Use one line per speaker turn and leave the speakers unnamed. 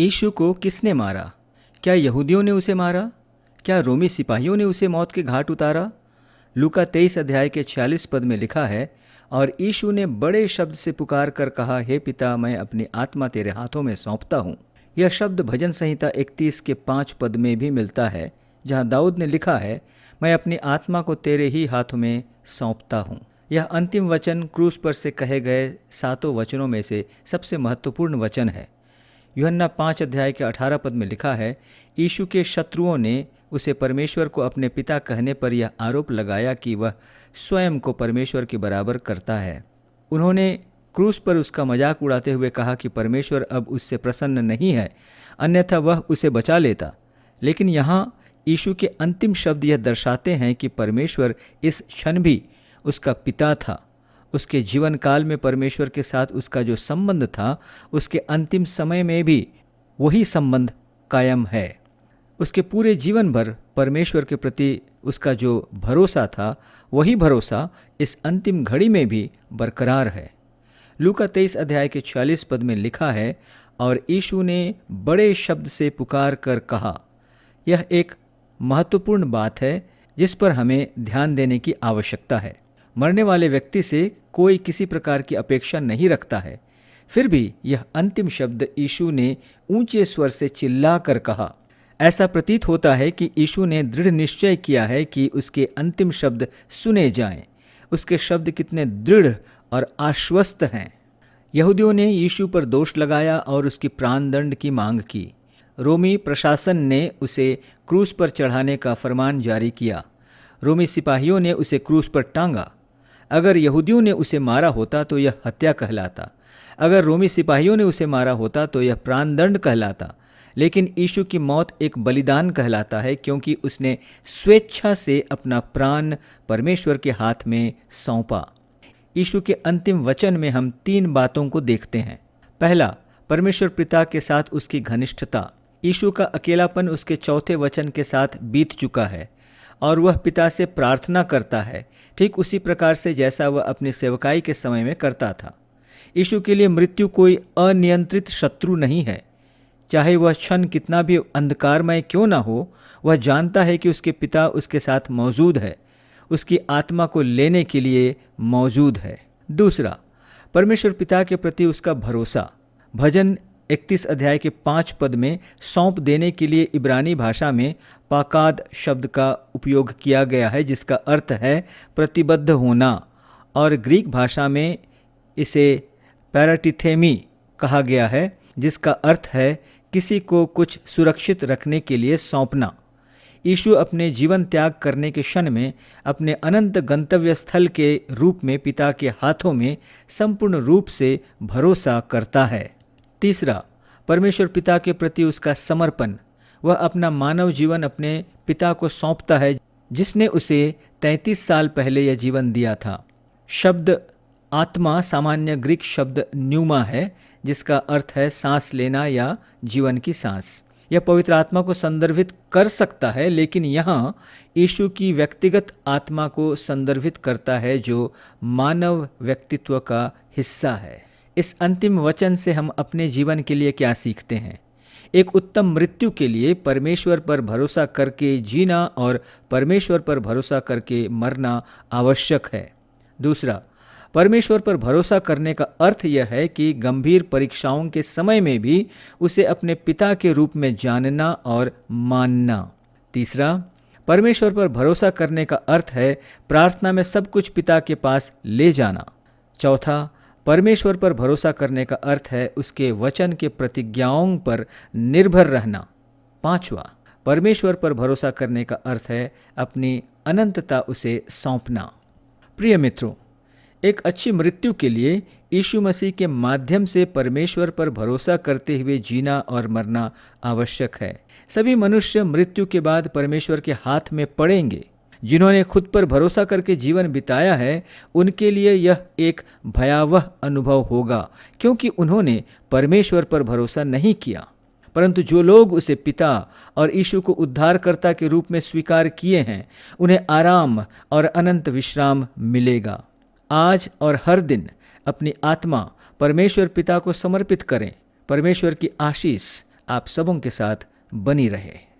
यीशु को किसने मारा? क्या यहूदियों ने उसे मारा? क्या रोमी सिपाहियों ने उसे मौत के घाट उतारा? लूका 23 अध्याय के 46 पद में लिखा है, और यीशु ने बड़े शब्द से पुकार कर कहा, हे पिता, मैं अपनी आत्मा तेरे हाथों में सौंपता हूँ। यह शब्द भजन संहिता 31 के 5 पद में भी मिलता है, जहाँ दाऊद ने लिखा है, मैं अपनी आत्मा को तेरे ही हाथों में सौंपता हूँ। यह अंतिम वचन क्रूस पर से कहे गए 7 वचनों में से सबसे महत्वपूर्ण वचन है। यूहन्ना 5 अध्याय के 18 पद में लिखा है, यीशु के शत्रुओं ने उसे परमेश्वर को अपने पिता कहने पर यह आरोप लगाया कि वह स्वयं को परमेश्वर के बराबर करता है। उन्होंने क्रूस पर उसका मजाक उड़ाते हुए कहा कि परमेश्वर अब उससे प्रसन्न नहीं है, अन्यथा वह उसे बचा लेता। लेकिन यहाँ यीशु के अंतिम शब्द यह दर्शाते हैं कि परमेश्वर इस क्षण भी उसका पिता था। उसके जीवन काल में परमेश्वर के साथ उसका जो संबंध था, उसके अंतिम समय में भी वही संबंध कायम है। उसके पूरे जीवन भर परमेश्वर के प्रति उसका जो भरोसा था, वही भरोसा इस अंतिम घड़ी में भी बरकरार है। लूका 23 अध्याय के 46 पद में लिखा है, और यीशु ने बड़े शब्द से पुकार कर कहा। यह एक महत्वपूर्ण बात है जिस पर हमें ध्यान देने की आवश्यकता है। मरने वाले व्यक्ति से कोई किसी प्रकार की अपेक्षा नहीं रखता है, फिर भी यह अंतिम शब्द यीशु ने ऊंचे स्वर से चिल्ला कर कहा। ऐसा प्रतीत होता है कि यीशु ने दृढ़ निश्चय किया है कि उसके अंतिम शब्द सुने जाएं। उसके शब्द कितने दृढ़ और आश्वस्त हैं। यहूदियों ने यीशु पर दोष लगाया और उसकी प्राणदंड की मांग की। रोमी प्रशासन ने उसे क्रूस पर चढ़ाने का फरमान जारी किया। रोमी सिपाहियों ने उसे क्रूस पर टांगा। अगर यहूदियों ने उसे मारा होता तो यह हत्या कहलाता। अगर रोमी सिपाहियों ने उसे मारा होता तो यह प्राणदंड कहलाता। लेकिन यीशु की मौत एक बलिदान कहलाता है, क्योंकि उसने स्वेच्छा से अपना प्राण परमेश्वर के हाथ में सौंपा। यीशु के अंतिम वचन में हम 3 बातों को देखते हैं। पहला, परमेश्वर पिता के साथ उसकी घनिष्ठता। यीशु का अकेलापन उसके चौथे वचन के साथ बीत चुका है और वह पिता से प्रार्थना करता है, ठीक उसी प्रकार से जैसा वह अपनी सेवकाई के समय में करता था। यीशु के लिए मृत्यु कोई अनियंत्रित शत्रु नहीं है। चाहे वह क्षण कितना भी अंधकारमय क्यों ना हो, वह जानता है कि उसके पिता उसके साथ मौजूद है, उसकी आत्मा को लेने के लिए मौजूद है। दूसरा, परमेश्वर पिता के प्रति उसका भरोसा। भजन 31 अध्याय के 5 पद में सौंप देने के लिए इब्रानी भाषा में पाकाद शब्द का उपयोग किया गया है, जिसका अर्थ है प्रतिबद्ध होना, और ग्रीक भाषा में इसे पैराटिथेमी कहा गया है, जिसका अर्थ है किसी को कुछ सुरक्षित रखने के लिए सौंपना। यीशु अपने जीवन त्याग करने के क्षण में अपने अनंत गंतव्य स्थल के रूप में पिता के हाथों में संपूर्ण रूप से भरोसा करता है। तीसरा, परमेश्वर पिता के प्रति उसका समर्पण। वह अपना मानव जीवन अपने पिता को सौंपता है, जिसने उसे 33 साल पहले यह जीवन दिया था। शब्द आत्मा सामान्य ग्रीक शब्द न्यूमा है, जिसका अर्थ है सांस लेना या जीवन की सांस। यह पवित्र आत्मा को संदर्भित कर सकता है, लेकिन यहाँ यीशु की व्यक्तिगत आत्मा को संदर्भित करता है, जो मानव व्यक्तित्व का हिस्सा है। इस अंतिम वचन से हम अपने जीवन के लिए क्या सीखते हैं? एक उत्तम मृत्यु के लिए परमेश्वर पर भरोसा करके जीना और परमेश्वर पर भरोसा करके मरना आवश्यक है। दूसरा, परमेश्वर पर भरोसा करने का अर्थ यह है कि गंभीर परीक्षाओं के समय में भी उसे अपने पिता के रूप में जानना और मानना। तीसरा, परमेश्वर पर भरोसा करने का अर्थ है प्रार्थना में सब कुछ पिता के पास ले जाना। चौथा, परमेश्वर पर भरोसा करने का अर्थ है उसके वचन के प्रतिज्ञाओं पर निर्भर रहना। पांचवा, परमेश्वर पर भरोसा करने का अर्थ है अपनी अनंतता उसे सौंपना। प्रिय मित्रों, एक अच्छी मृत्यु के लिए यीशु मसीह के माध्यम से परमेश्वर पर भरोसा करते हुए जीना और मरना आवश्यक है। सभी मनुष्य मृत्यु के बाद परमेश्वर के हाथ में पड़ेंगे। जिन्होंने खुद पर भरोसा करके जीवन बिताया है, उनके लिए यह एक भयावह अनुभव होगा, क्योंकि उन्होंने परमेश्वर पर भरोसा नहीं किया। परंतु जो लोग उसे पिता और यीशु को उद्धारकर्ता के रूप में स्वीकार किए हैं, उन्हें आराम और अनंत विश्राम मिलेगा। आज और हर दिन अपनी आत्मा परमेश्वर पिता को समर्पित करें। परमेश्वर की आशीष आप सबों के साथ बनी रहे।